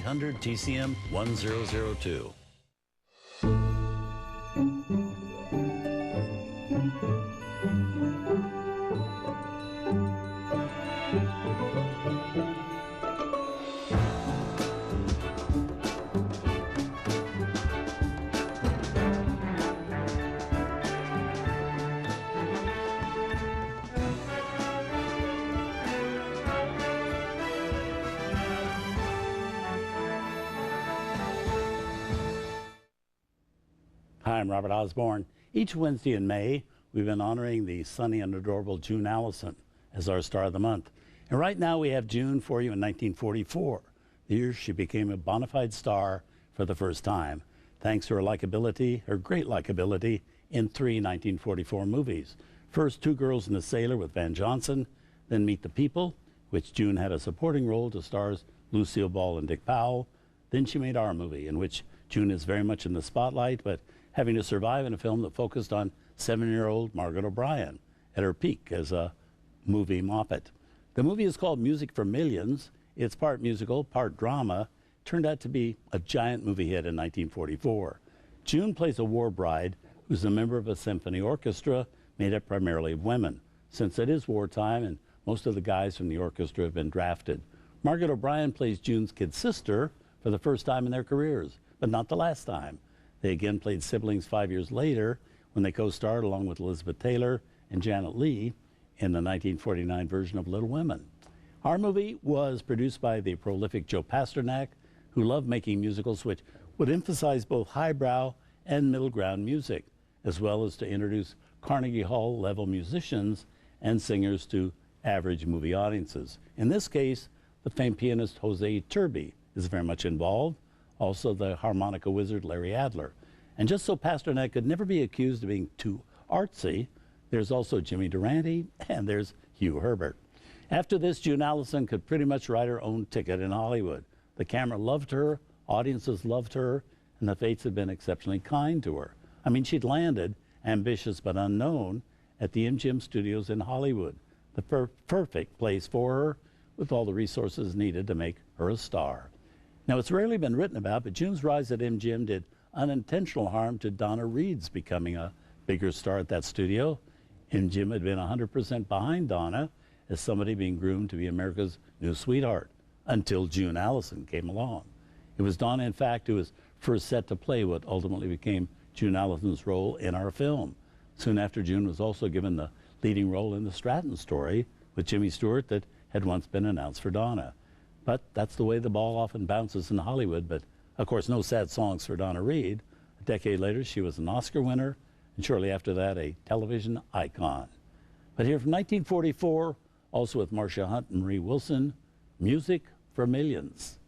100 TCM 1002. Hi, I'm Robert Osborne. Each Wednesday in May, we've been honoring the sunny and adorable June Allyson as our star of the month. And right now we have June for you in 1944, the year she became a bona fide star for the first time, thanks to her likability, her great likability, in 3 1944 movies. First, Two Girls and a Sailor with Van Johnson, then Meet the People, which June had a supporting role to stars Lucille Ball and Dick Powell. Then she made our movie, in which June is very much in the spotlight, but having to survive in a film that focused on 7-year-old Margaret O'Brien at her peak as a movie moppet. The movie is called Music for Millions. It's part musical, part drama. Turned out to be a giant movie hit in 1944. June plays a war bride who's a member of a symphony orchestra made up primarily of women, since it is wartime and most of the guys from the orchestra have been drafted. Margaret O'Brien plays June's kid sister for the first time in their careers, but not the last time. They again played siblings 5 years later when they co-starred along with Elizabeth Taylor and Janet Leigh in the 1949 version of Little Women. Our movie was produced by the prolific Joe Pasternak, who loved making musicals which would emphasize both highbrow and middle ground music, as well as to introduce Carnegie Hall level musicians and singers to average movie audiences. In this case, the famed pianist Jose Iturbi is very much involved, also the harmonica wizard Larry Adler. And just so Pasternak could never be accused of being too artsy, there's also Jimmy Durante and there's Hugh Herbert. After this, June Allyson could pretty much write her own ticket in Hollywood. The camera loved her, audiences loved her, and the fates had been exceptionally kind to her. I mean, she'd landed, ambitious but unknown, at the MGM studios in Hollywood, the perfect place for her, with all the resources needed to make her a star. Now, it's rarely been written about, but June's rise at MGM did unintentional harm to Donna Reed's becoming a bigger star at that studio. MGM had been 100% behind Donna as somebody being groomed to be America's new sweetheart, until June Allyson came along. It was Donna, in fact, who was first set to play what ultimately became June Allyson's role in our film. Soon after, June was also given the leading role in the Stratton story with Jimmy Stewart that had once been announced for Donna. But that's the way the ball often bounces in Hollywood. But, of course, no sad songs for Donna Reed. A decade later, she was an Oscar winner, and shortly after that, a television icon. But here from 1944, also with Marcia Hunt and Marie Wilson, Music for Millions.